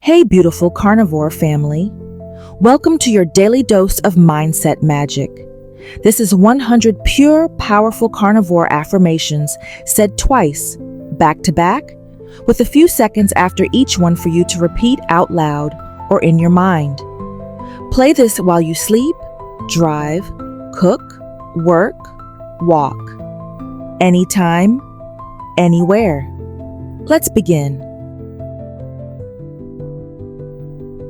Hey, beautiful carnivore family. Welcome to your daily dose of mindset magic. This is 100 pure, powerful carnivore affirmations said twice, back to back, with a few seconds after each one for you to repeat out loud or in your mind. Play this while you sleep, drive, cook, work, walk. Anytime, anywhere. Let's begin.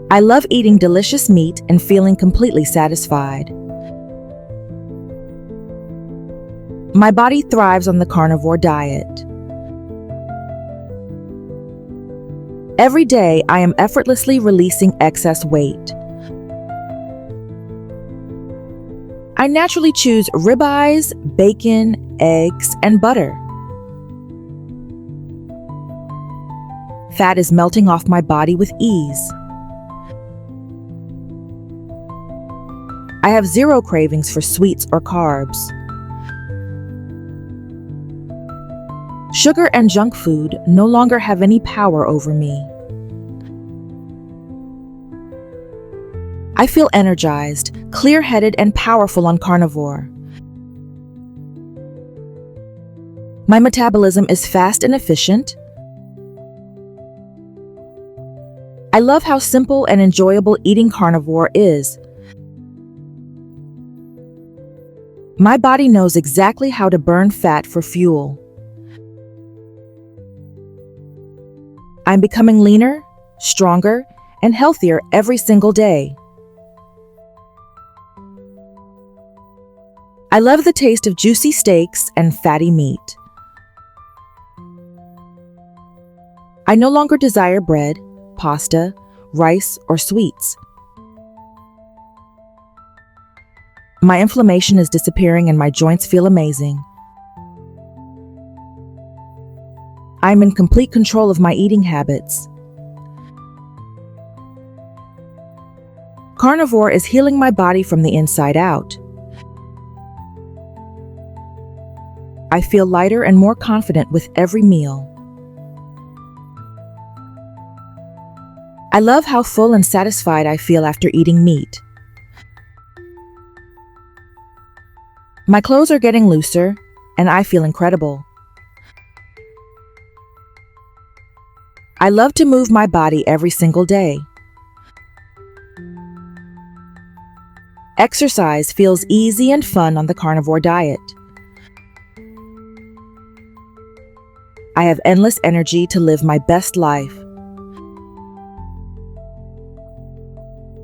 I love eating delicious meat and feeling completely satisfied. My body thrives on the carnivore diet. Every day, I am effortlessly releasing excess weight. I naturally choose ribeyes, bacon, eggs, and butter. Fat is melting off my body with ease. I have zero cravings for sweets or carbs. Sugar and junk food no longer have any power over me. I feel energized, clear-headed, and powerful on carnivore. My metabolism is fast and efficient. I love how simple and enjoyable eating carnivore is. My body knows exactly how to burn fat for fuel. I'm becoming leaner, stronger, and healthier every single day. I love the taste of juicy steaks and fatty meat. I no longer desire bread, pasta, rice, or sweets. My inflammation is disappearing and my joints feel amazing. I'm in complete control of my eating habits. Carnivore is healing my body from the inside out. I feel lighter and more confident with every meal. I love how full and satisfied I feel after eating meat. My clothes are getting looser, and I feel incredible. I love to move my body every single day. Exercise feels easy and fun on the carnivore diet. I have endless energy to live my best life.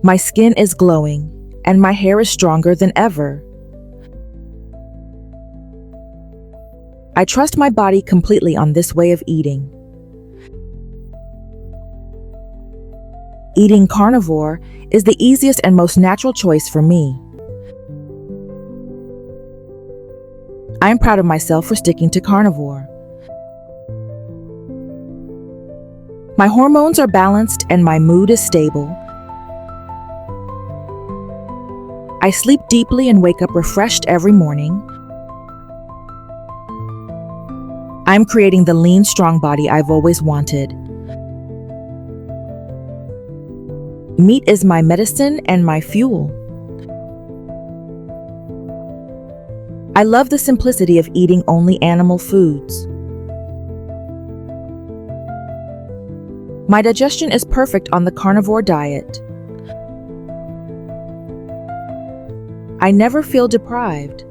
My skin is glowing, and my hair is stronger than ever. I trust my body completely on this way of eating. Eating carnivore is the easiest and most natural choice for me. I am proud of myself for sticking to carnivore. My hormones are balanced and my mood is stable. I sleep deeply and wake up refreshed every morning. I'm creating the lean, strong body I've always wanted. Meat is my medicine and my fuel. I love the simplicity of eating only animal foods. My digestion is perfect on the carnivore diet. I never feel deprived.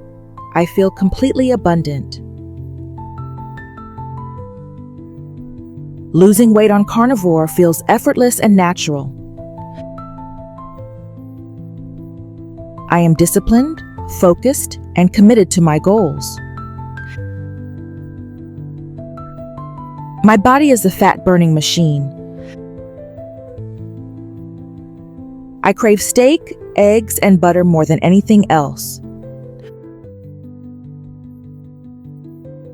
I feel completely abundant. Losing weight on carnivore feels effortless and natural. I am disciplined, focused, and committed to my goals. My body is a fat-burning machine. I crave steak, eggs, and butter more than anything else.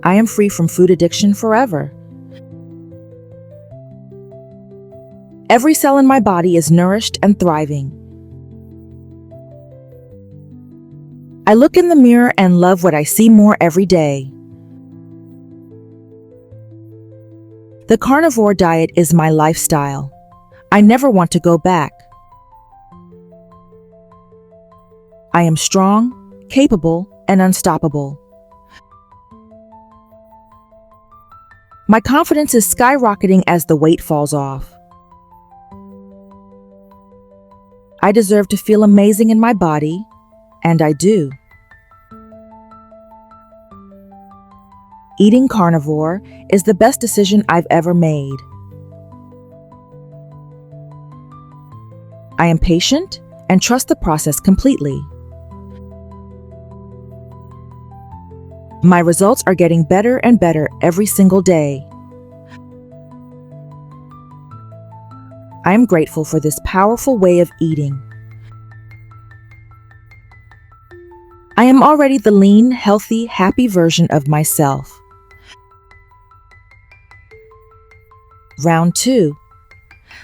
I am free from food addiction forever. Every cell in my body is nourished and thriving. I look in the mirror and love what I see more every day. The carnivore diet is my lifestyle. I never want to go back. I am strong, capable, and unstoppable. My confidence is skyrocketing as the weight falls off. I deserve to feel amazing in my body, and I do. Eating carnivore is the best decision I've ever made. I am patient and trust the process completely. My results are getting better and better every single day. I am grateful for this powerful way of eating. I am already the lean, healthy, happy version of myself. Round 2.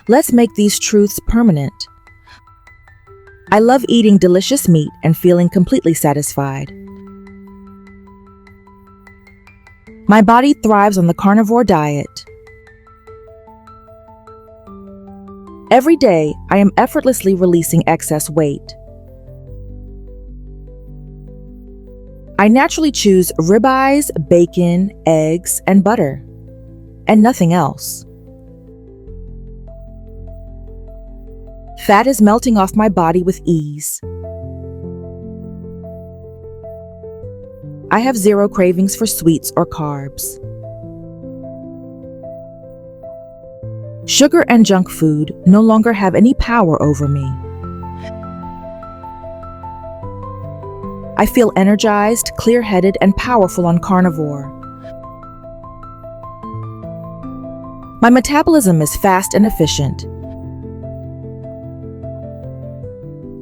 Let's make these truths permanent. I love eating delicious meat and feeling completely satisfied. My body thrives on the carnivore diet. Every day, I am effortlessly releasing excess weight. I naturally choose ribeyes, bacon, eggs, and butter, and nothing else. Fat is melting off my body with ease. I have zero cravings for sweets or carbs. Sugar and junk food no longer have any power over me. I feel energized, clear-headed, and powerful on carnivore. My metabolism is fast and efficient.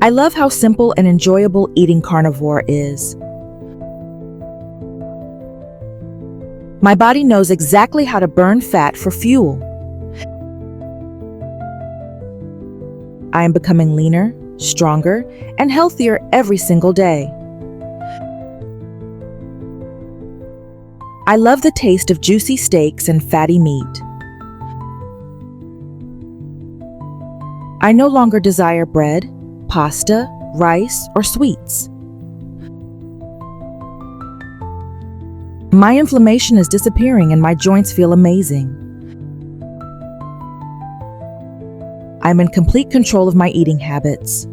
I love how simple and enjoyable eating carnivore is. My body knows exactly how to burn fat for fuel. I am becoming leaner, stronger, and healthier every single day. I love the taste of juicy steaks and fatty meat. I no longer desire bread, pasta, rice, or sweets. My inflammation is disappearing and my joints feel amazing. I'm in complete control of my eating habits.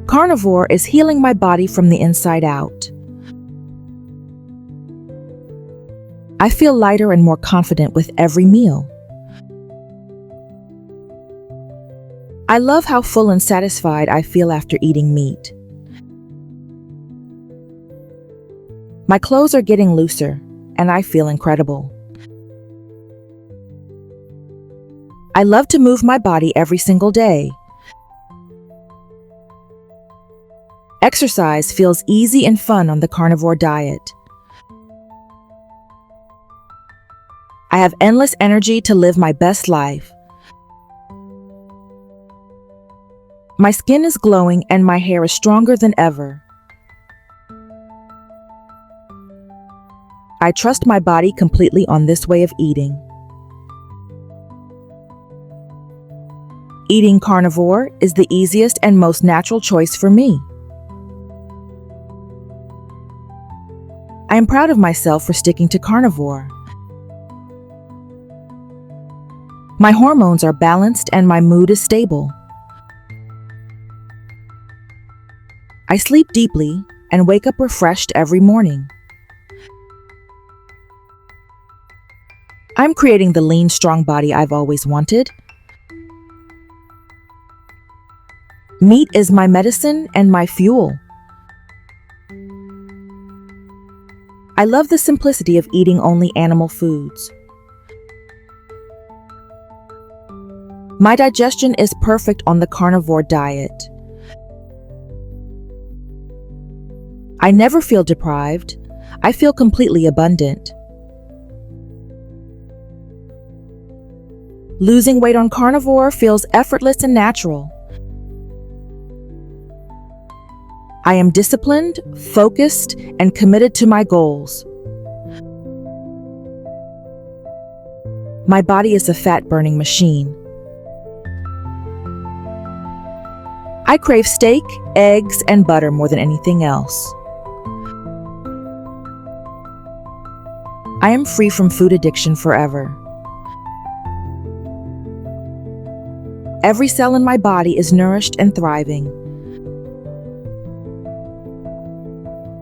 Carnivore is healing my body from the inside out. I feel lighter and more confident with every meal. I love how full and satisfied I feel after eating meat. My clothes are getting looser, and I feel incredible. I love to move my body every single day. Exercise feels easy and fun on the carnivore diet. I have endless energy to live my best life. My skin is glowing and my hair is stronger than ever. I trust my body completely on this way of eating. Eating carnivore is the easiest and most natural choice for me. I am proud of myself for sticking to carnivore. My hormones are balanced and my mood is stable. I sleep deeply and wake up refreshed every morning. I'm creating the lean, strong body I've always wanted. Meat is my medicine and my fuel. I love the simplicity of eating only animal foods. My digestion is perfect on the carnivore diet. I never feel deprived. I feel completely abundant. Losing weight on carnivore feels effortless and natural. I am disciplined, focused, and committed to my goals. My body is a fat-burning machine. I crave steak, eggs, and butter more than anything else. I am free from food addiction forever. Every cell in my body is nourished and thriving.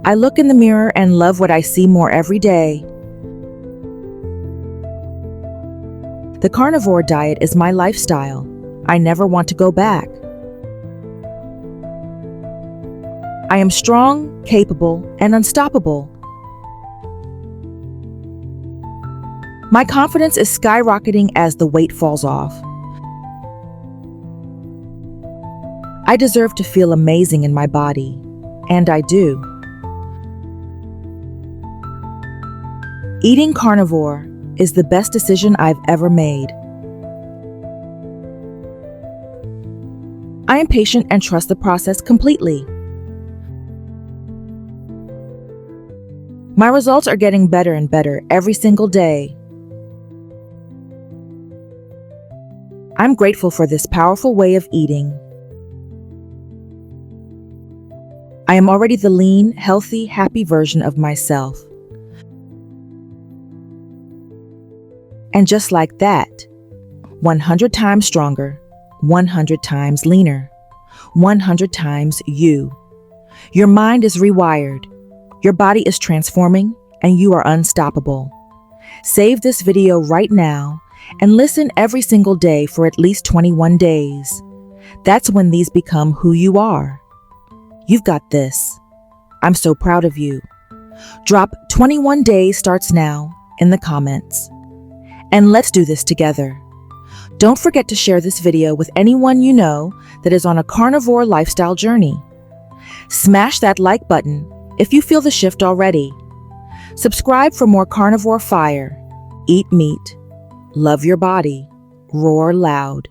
I look in the mirror and love what I see more every day. The carnivore diet is my lifestyle. I never want to go back. I am strong, capable, and unstoppable. My confidence is skyrocketing as the weight falls off. I deserve to feel amazing in my body, and I do. Eating carnivore is the best decision I've ever made. I am patient and trust the process completely. My results are getting better and better every single day. I'm grateful for this powerful way of eating. I am already the lean, healthy, happy version of myself. And just like that, 100 times stronger, 100 times leaner, 100 times you. Your mind is rewired, your body is transforming, and you are unstoppable. Save this video right now and listen every single day for at least 21 days. That's when these become who you are. You've got this. I'm so proud of you. Drop 21 days starts now in the comments. And let's do this together. Don't forget to share this video with anyone you know that is on a carnivore lifestyle journey. Smash that like button if you feel the shift already. Subscribe for more carnivore fire. Eat meat. Love your body. Roar loud.